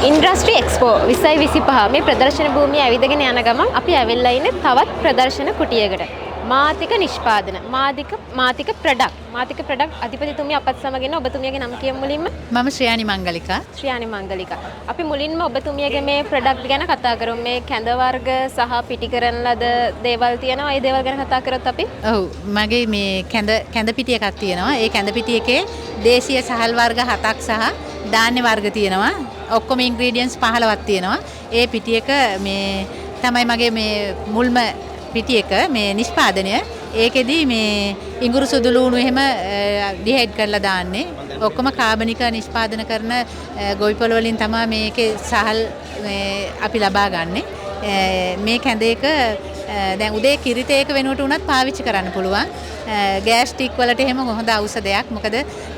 Industry expo 2025 මේ ප්‍රදර්ශන භූමිය ඇවිදගෙන යන ගමන් අපි ඇවිල්ලා ඉන්නේ තවත් ප්‍රදර්ශන කුටියකට. මාතික නිෂ්පාදන මාතික ප්‍රොඩක්ට් අධිපතිතුමිය අපත් සමග ඉන්න ඔබතුමියගේ නම කියමු මුලින්ම. මම ශ්‍රියානි මංගලිකා. ශ්‍රියානි මංගලිකා. අපි මුලින්ම ඔබතුමියගේ මේ ප්‍රොඩක්ට් ගැන කතා කරමු. මේ කැඳ වර්ග සහ පිටි කරන ලද දේවල් තියෙනවා. ඒ දේවල් ගැන කතා කරොත් අපි. ඔව් මගේ මේ කැඳ පිටි එකක් තියෙනවා. ඒ කැඳ පිටි එකේ දේශීය සහල් වර්ග 7ක් සහ ධාන්‍ය වර්ග තියෙනවා. ඔක්කොම ඉන්ග්‍රීඩියන්ට්ස් 15ක් තියෙනවා. ඒ පිටි එක මේ තමයි මගේ මේ මුල්ම පිටි එක මේ නිෂ්පාදනය. ඒකෙදි මේ ඉඟුරු සුදු ලුණු එහෙම ඩිහයිඩ් කරලා දාන්නේ. ඔක්කොම කාබනික නිෂ්පාදන කරන ගොවිපළ වලින් තමයි මේකේ සහල් අපි ලබා ගන්නෙ. මේ කැඳ එක දැන් උදේ කිරිතේක වෙනුවට උනත් පාවිච්චි කරන්න පුළුවන්. ගෑස්ට්‍රික් වලට එහෙම හොඳ ඖෂධයක්. මොකද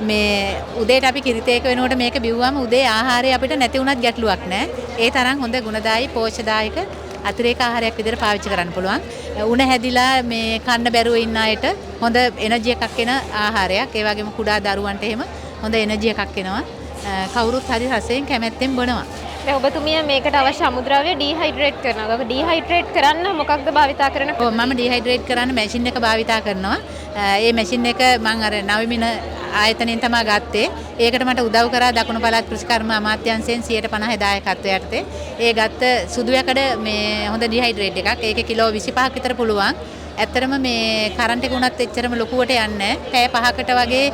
මේ උදේට අපි කිරිතේක වෙනුවට මේක බිව්වම උදේ ආහාරය අපිට නැති වුණත් ගැටලුවක් නැහැ. ඒ තරම් හොඳ ගුණදායී පෝෂ්‍යදායක අතිරේක ආහාරයක් විදිහට පාවිච්චි කරන්න පුළුවන්. උණ හැදිලා මේ කන්න බැරුව ඉන්න අයට හොඳ එනර්ජි එකක් එන ආහාරයක්. ඒ වගේම කුඩා දරුවන්ට එහෙම හොඳ එනර්ජි එකක් එනවා. කවුරුත් හරි රසයෙන් කැමැත්තෙන් බොනවා. දැන් ඔබතුමිය මේකට අවශ්‍ය අමුද්‍රව්‍ය ඩීහයිඩ්‍රේට් කරනවා. ඒක ඩීහයිඩ්‍රේට් කරන්න මොකක්ද භාවිතා කරන්නේ? ඔව් මම ඩීහයිඩ්‍රේට් කරන්න මැෂින් එක භාවිතා කරනවා. ඒ මැෂින් එක මම අර නවමින ආයතනයෙන් තමයි ගත්තේ. ඒකට මට උදව් කරා දකුණු පළාත් කෘෂිකර්ම අමාත්‍යාංශයෙන් 150 දායකත්වයට යටතේ. ඒ ගත්ත සුදු යකඩ මේ හොඳ ඩීහයිඩ්‍රේට් එකක්. ඒකේ කිලෝ 25ක් විතර පුළුවන්. ඇත්තටම මේ කරන්ට් එක උනත් එච්චරම ලොකුවට යන්නේ නැහැ. පැය 5කට වගේ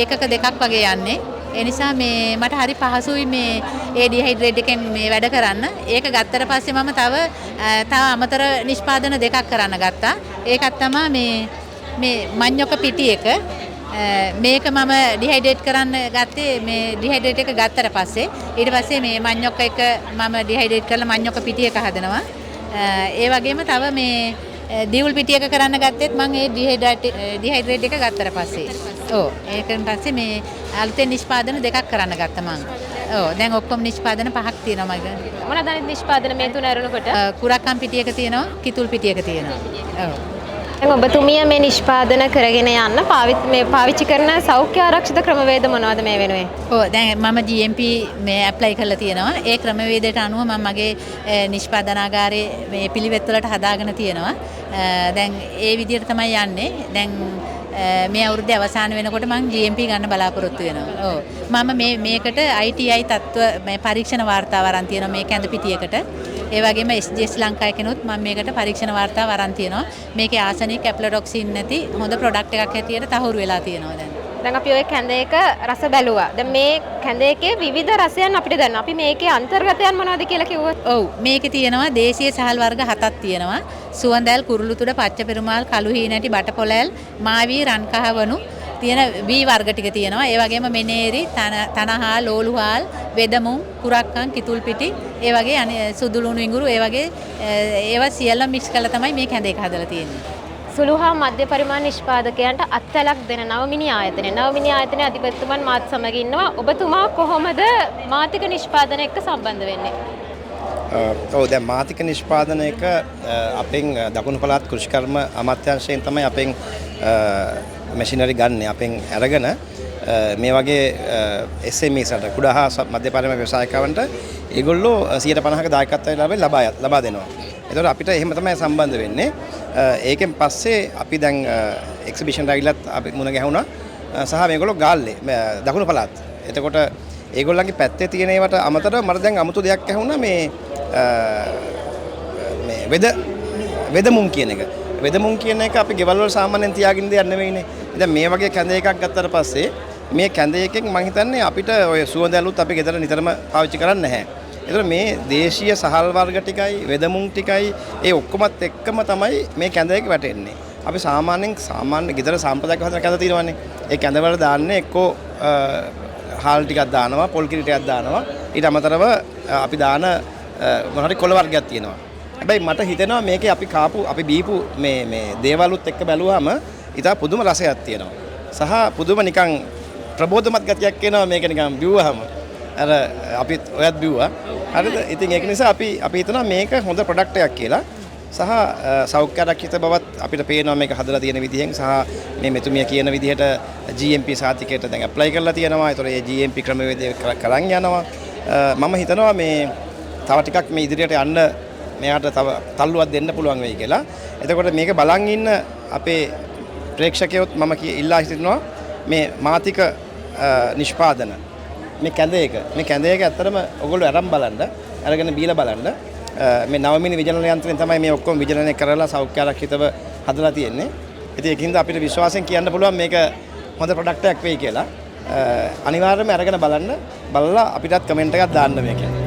ඒකක දෙකක් වගේ යන්නේ. ඒ නිසා මේ මට හරි පහසුයි මේ ඒ ඩිහයිඩ්‍රේට් එකෙන් මේ වැඩ කරන්න. ඒක ගත්තට පස්සේ මම තව අමතර නිෂ්පාදන දෙකක් කරන්න ගත්තා. ඒකත් තමයි මේ මඤ්ඤොක පිටි එක. මේක මම ඩිහයිඩ්‍රේට් කරන්න ගත්තේ මේ ඩිහයිඩ්‍රේට් එක ගත්තට පස්සේ ඊට පස්සේ මේ මඤ්ඤොක එක මම ඩිහයිඩ්‍රේට් කරලා මඤ්ඤොක පිටි එක හදනවා. ඒ වගේම තව මේ දියුල් පිටි එක කරන්න ගත්තෙත් මම ඒ ඩිහයිඩ්‍රේට් එක ගත්තට පස්සේ. ඔව් ඒකෙන් පස්සේ මේ අලුතෙන් නිෂ්පාදන දෙකක් කරන්න ගත්තා මම. ඔව් දැන් ඔක්කොම නිෂ්පාදන 5ක් තියෙනවා මගේ. මොනවද අනිත් නිෂ්පාදන මේ තුන අරනකොට? කුරක්කම් පිටි එක තියෙනවා, කිතුල් පිටි එක තියෙනවා. ඔව්. දැන් ඔබතුමිය මේ නිෂ්පාදන කරගෙන යන්න පාවිච්චි කරන සෞඛ්‍ය ආරක්ෂිත ක්‍රමවේද මොනවද මේ වෙනුවෙන්? ඔව් දැන් මම GMP මේ ඇප්ලයි කරලා තියෙනවා. ඒ ක්‍රමවේදයට අනුව මම මගේ නිෂ්පාදනාගාරයේ මේ පිළිවෙත් වලට හදාගෙන තියෙනවා. දැන් ඒ විදිහට තමයි යන්නේ. දැන් මේ අවුරුද්දේ අවසාන වෙනකොට මම GMP ගන්න බලාපොරොත්තු වෙනවා. ඔව්. මම මේකට ITI තත්ත්ව මේ පරීක්ෂණ වාර්තාව අරන් තියෙනවා මේ කැඳ පිටියකට. ඒ වගේම SGS ලංකාවේ කෙනුත් මම මේකට පරීක්ෂණ වාර්තාව අරන් තියෙනවා. මේකේ ආසනික් ඇප්ලොඩොක්සින් නැති හොඳ ප්‍රොඩක්ට් එකක් හැටියට තහවුරු වෙලා තියෙනවා දැන්. දැන් අපි ওই කැඳ එක රස බැලුවා. දැන් මේ කැඳ එකේ විවිධ රසයන් අපිට දැන් අපි මේකේ අන්තර්ගතයන් මොනවද කියලා කිව්වොත්? ඔව් මේකේ තියෙනවා දේශීය සහල් වර්ග 7ක් තියෙනවා. සුවඳැල්, කුරුළුතුඩ, පච්ච පෙරුමාල්, කළු හීනටි, බටපොළෑල්, මාවී, රන් කහවණු තියෙන වී වර්ග ටික තියෙනවා. ඒ වගේම මෙනේරි, තනහා, ලෝලුහාල්, වෙදමුම්, කුරක්කන්, කිතුල් පිටි, ඒ වගේ සුදු ලුණු ඉඟුරු ඒ වගේ ඒවා සියල්ලම මික්ස් කරලා තමයි මේ කැඳ එක හදලා තියෙන්නේ. සුළු හා මධ්‍ය පරිමාණ නිෂ්පාදකයන්ට අත්වැලක් දෙන නවමිනි ආයතනයේ අධිපතිතුමන් මාත් සමග ඉන්නවා. ඔබතුමා කොහොමද මාතික නිෂ්පාදන එක්ක සම්බන්ධ වෙන්නේ? ඔව් දැන් මාතික නිෂ්පාදන එක අපෙන් දකුණු පළාත් කෘෂිකර්ම අමාත්‍යාංශයෙන් තමයි අපෙන් මැෂිනරි ගන්න අපෙන් අරගෙන මේ වගේ SMEs වලට කුඩා හා මධ්‍ය පරිමාණ ව්‍යවසායකයන්ට ඒගොල්ලෝ 150ක දායකත්වය ලබා දෙනවා. ඒතකොට අපිට එහෙම තමයි සම්බන්ධ වෙන්නේ. ඒකෙන් පස්සේ අපි දැන් එක්සිබිෂන් රැගිලත් අපි මුණ ගැහුණා සහ මේගොල්ලෝ ගාල්ලේ දකුණු පළාත්. එතකොට ඒගොල්ලන්ගේ පැත්තේ තියෙන ඒවට අමතරව මට දැන් අමුතු දෙයක් ඇහුණා මේ වෙදමුම් කියන එක. වෙදමුම් කියන එක අපි ගෙවල් වල සාමාන්‍යයෙන් තියාගෙන දෙයක් නෙවෙයිනේ. දැන් මේ වගේ කැඳ එකක් ගත්තට පස්සේ මේ කැඳ එකෙන් මම හිතන්නේ අපිට ඔය සුවඳ ඇලුත් අපි ගෙදර නිතරම පාවිච්චි කරන්නේ නැහැ. ඒතර මේ දේශීය සහල් වර්ග ටිකයි වෙදමුම් ටිකයි ඒ ඔක්කොමත් එක්කම තමයි මේ කැඳ එක වැටෙන්නේ. අපි සාමාන්‍ය ගෙදර සාම්ප්‍රදායික හදන කැඳ තියෙනවානේ. ඒ කැඳ වල දාන්නේ එක්කෝ හාල් ටිකක් දානවා, පොල් කිරි ටිකක් දානවා. ඊට අමතරව අපි දාන මොනවාරි කොළ වර්ගයක් තියෙනවා. හැබැයි මට හිතෙනවා මේකේ අපි බීපු මේ දේවලුත් එක්ක බැලුවාම ඉතා පුදුම රසයක් තියෙනවා. සහ පුදුම නිකන් ප්‍රබෝධමත් ගතියක් එනවා මේක නිකන් බිව්වහම. අර අපි ඔයත් බිව්වා. හරිද? ඉතින් ඒක නිසා අපි හිතනවා මේක හොඳ ප්‍රොඩක්ට් එකක් කියලා. සහ සෞඛ්‍ය ආරක්ෂිත බවත් අපිට පේනවා මේක හදලා තියෙන විදිහෙන් සහ මේ මෙතුමිය කියන විදිහට GMP සාතිකයට දැන් ඇප්ලයි කරලා තියෙනවා. ඒතකොට මේ GMP ක්‍රමවේදය කරන් යනවා. මම හිතනවා මේ තව ටිකක් මේ ඉදිරියට යන්න මෙයාට තව තල්ලුවක් දෙන්න පුළුවන් වෙයි කියලා. එතකොට මේක බලන් ඉන්න අපේ ප්‍රේක්ෂකයොත් මම ඉල්ලා සිටිනවා මේ මාතික නිෂ්පාදන මේ කැඳ එක ඇත්තටම ඔයගොල්ලෝ අරන් බලන්න, අරගෙන බීලා බලන්න. මේ නවමිනි විජනන යන්ත්‍රයෙන් තමයි මේ ඔක්කොම විජනනය කරලා සෞඛ්‍ය ආරක්ෂිතව හදලා තියෙන්නේ. ඉතින් ඒකින්ද අපිට විශ්වාසයෙන් කියන්න පුළුවන් මේක හොඳ ප්‍රොඩක්ට් එකක් වෙයි කියලා. අනිවාර්යයෙන්ම අරගෙන බලන්න, බලලා අපිටත් කමෙන්ට් එකක් දාන්න මේකේ.